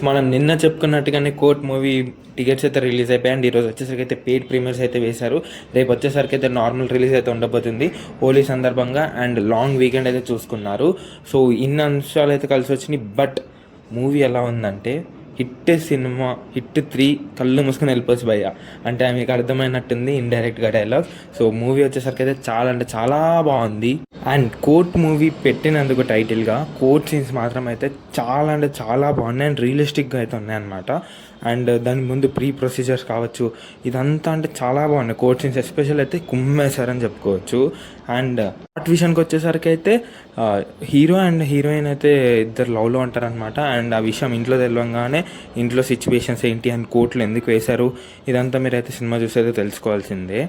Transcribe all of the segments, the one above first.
మనం నిన్న చెప్పుకున్నట్టుగానే court movie tickets అయితే రిలీజ్ అయిపోయాయి అండ్ ఈరోజు వచ్చేసరికి అయితే పెయిడ్ ప్రీమియర్స్ అయితే వేశారు. రేపు వచ్చేసరికి అయితే నార్మల్ రిలీజ్ అయితే ఉండబోతుంది హోలీ సందర్భంగా అండ్ లాంగ్ వీకెండ్ అయితే చూసుకున్నారు. సో ఇన్ని అంశాలు అయితే కలిసి వచ్చినాయి. బట్ మూవీ ఎలా ఉందంటే హిట్ సినిమా, హిట్ 3 కళ్ళు మూసుకొని వెళ్ళిపోవచ్చు భయ్య అంటే మీకు అర్థమైనట్టుంది ఇండైరెక్ట్గా డైలాగ్. సో మూవీ వచ్చేసరికి అయితే చాలా అంటే చాలా బాగుంది. అండ్ కోర్ట్ మూవీ పెట్టినందుకు టైటిల్గా కోర్ట్ సీన్స్ మాత్రం అయితే చాలా అంటే చాలా బాగున్నాయి అండ్ రియలిస్టిక్గా అయితే ఉన్నాయన్నమాట. అండ్ దాని ముందు ప్రీ ప్రొసీజర్స్ కావచ్చు, ఇదంతా అంటే చాలా బాగున్నాయి. కోర్ట్ సీన్స్ ఎస్పెషల్ అయితే కుమ్మేశారని చెప్పుకోవచ్చు. అండ్ ఆర్ట్ విషయానికి వచ్చేసరికి అయితే హీరో అండ్ హీరోయిన్ అయితే ఇద్దరు లవ్లో ఉంటారనమాట. అండ్ ఆ విషయం ఇంట్లో తెలియగానే ఇంట్లో సిచ్యువేషన్స్ ఏంటి అండ్ కోర్టులో ఎందుకు వేశారు ఇదంతా మీరైతే సినిమా చూసేది తెలుసుకోవాల్సిందే.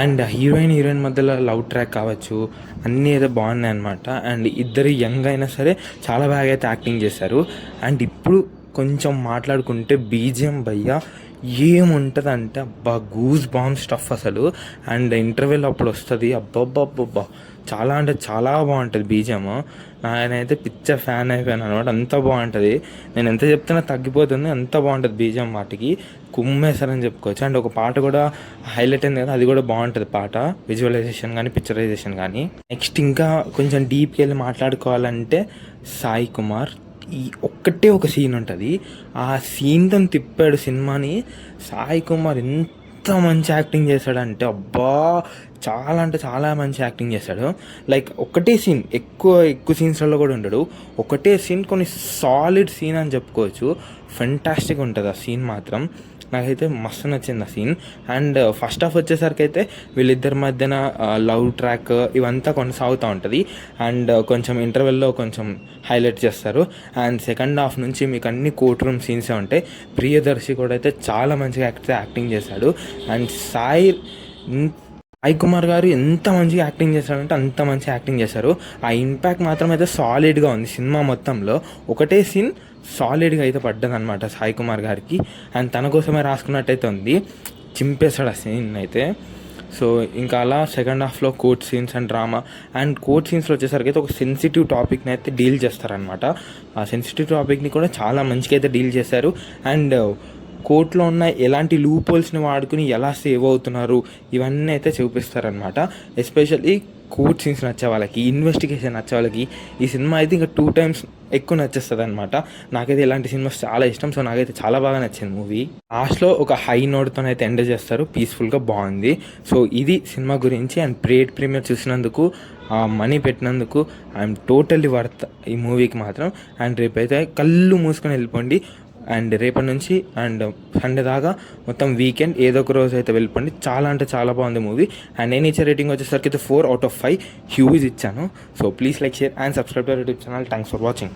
అండ్ హీరోయిన్ మధ్యలో లవ్ ట్రాక్ కావచ్చు అన్నీ అయితే బాగున్నాయి అనమాట. అండ్ ఇద్దరు యంగ్ అయినా సరే చాలా బాగా అయితే యాక్టింగ్ చేశారు. అండ్ ఇప్పుడు కొంచెం మాట్లాడుకుంటే బీజిఎం భయ్య ఏముంటుందంటే అబ్బా గూస్ బాంబ్ స్టఫ్ అసలు. అండ్ ఇంటర్వెల్ అప్పుడు వస్తుంది అబ్బబ్బబ్బబ్బా చాలా అంటే చాలా బాగుంటుంది బీజిఎం. నేనైతే పిచ్చ ఫ్యాన్ అయిపోయాను అనమాట. అంత బాగుంటుంది, నేను ఎంత చెప్తున్నా తగ్గిపోతుంది, అంత బాగుంటుంది బీజిఎం. వాటికి కుమ్మేశారని చెప్పుకోవచ్చు. అండ్ ఒక పాట కూడా హైలైట్ అయింది కదా, అది కూడా బాగుంటుంది పాట, విజువలైజేషన్ కానీ పిక్చరైజేషన్ కానీ. నెక్స్ట్ ఇంకా కొంచెం డీప్కి వెళ్ళి మాట్లాడుకోవాలంటే సాయి కుమార్ ఈ ఒక్కటే ఒక సీన్ ఉంటుంది, ఆ సీన్తో తిప్పాడు సినిమాని. సాయి కుమార్ ఎంత మంచి యాక్టింగ్ చేశాడంటే అబ్బా చాలా అంటే చాలా మంచి యాక్టింగ్ చేశాడు. లైక్ ఒకటే సీన్, ఎక్కువ సీన్స్లలో కూడా ఉండడు, ఒకటే సీన్ కొన్ని సాలిడ్ సీన్ అని చెప్పుకోవచ్చు. ఫెంటాస్టిక్ ఉంటుంది ఆ సీన్ మాత్రం, నాకైతే మస్తు నచ్చింది ఆ సీన్. అండ్ ఫస్ట్ హాఫ్ వచ్చేసరికి అయితే వీళ్ళిద్దరి మధ్యన లవ్ ట్రాక్ ఇవంతా కొనసాగుతూ ఉంటుంది. అండ్ కొంచెం ఇంటర్వెల్లో కొంచెం హైలైట్ చేస్తారు. అండ్ సెకండ్ హాఫ్ నుంచి మీకు అన్ని కోర్ట్ రూమ్ సీన్సే ఉంటాయి. ప్రియదర్శి కూడా అయితే చాలా మంచిగా యాక్టింగ్ చేశాడు. అండ్ సాయి కుమార్ గారు ఎంత మంచిగా యాక్టింగ్ చేశారంటే అంత మంచిగా యాక్టింగ్ చేశారు. ఆ ఇంపాక్ట్ మాత్రం అయితే సాలిడ్గా ఉంది సినిమా మొత్తంలో. ఒకటే సీన్ సాలిడ్గా అయితే పడ్డది అనమాట సాయి కుమార్ గారికి. అండ్ తన కోసమే రాసుకున్నట్టయితే ఉంది, చింపేశాడు ఆ సీన్ అయితే. సో ఇంకా అలా సెకండ్ హాఫ్లో court scenes and drama. And court సీన్స్లో వచ్చేసరికి అయితే ఒక సెన్సిటివ్ టాపిక్ని అయితే డీల్ చేస్తారనమాట. ఆ సెన్సిటివ్ టాపిక్ని కూడా చాలా మంచిగా అయితే డీల్ చేశారు. అండ్ కోర్టులో ఉన్న ఎలాంటి లూప్ హోల్స్ని వాడుకుని ఎలా సేవ్ అవుతున్నారు ఇవన్నీ అయితే చూపిస్తారనమాట. ఎస్పెషల్లీ కోర్ట్ సీన్స్ నచ్చే వాళ్ళకి, ఇన్వెస్టిగేషన్ నచ్చే వాళ్ళకి ఈ సినిమా అయితే ఇంకా 2 times ఎక్కువ నచ్చేస్తుంది అనమాట. నాకైతే ఇలాంటి సినిమాస్ చాలా ఇష్టం. సో నాకైతే చాలా బాగా నచ్చింది మూవీ. లాస్ట్లో ఒక హై నోట్తో అయితే ఎండ్ చేస్తారు, పీస్ఫుల్గా బాగుంది. సో ఇది సినిమా గురించి. అండ్ పెయిడ్ ప్రీమియర్ చూసినందుకు, మనీ పెట్టినందుకు ఐఎమ్ టోటల్లీ వర్త్ ఈ మూవీకి మాత్రం. అండ్ రేపైతే కళ్ళు మూసుకొని వెళ్ళిపోండి. అండ్ రేపటి నుంచి అండ్ సండే దాకా మొత్తం వీకెండ్ ఏదో ఒక రోజు అయితే వెళ్ళిపోండి. చాలా అంటే చాలా బాగుంది మూవీ. అండ్ నేను ఇచ్చే రేటింగ్ వచ్చేసరికి అయితే 4 out of 5 హ్యూజ్ ఇచ్చాను. So please like, share and subscribe to YouTube channel. Thanks for watching.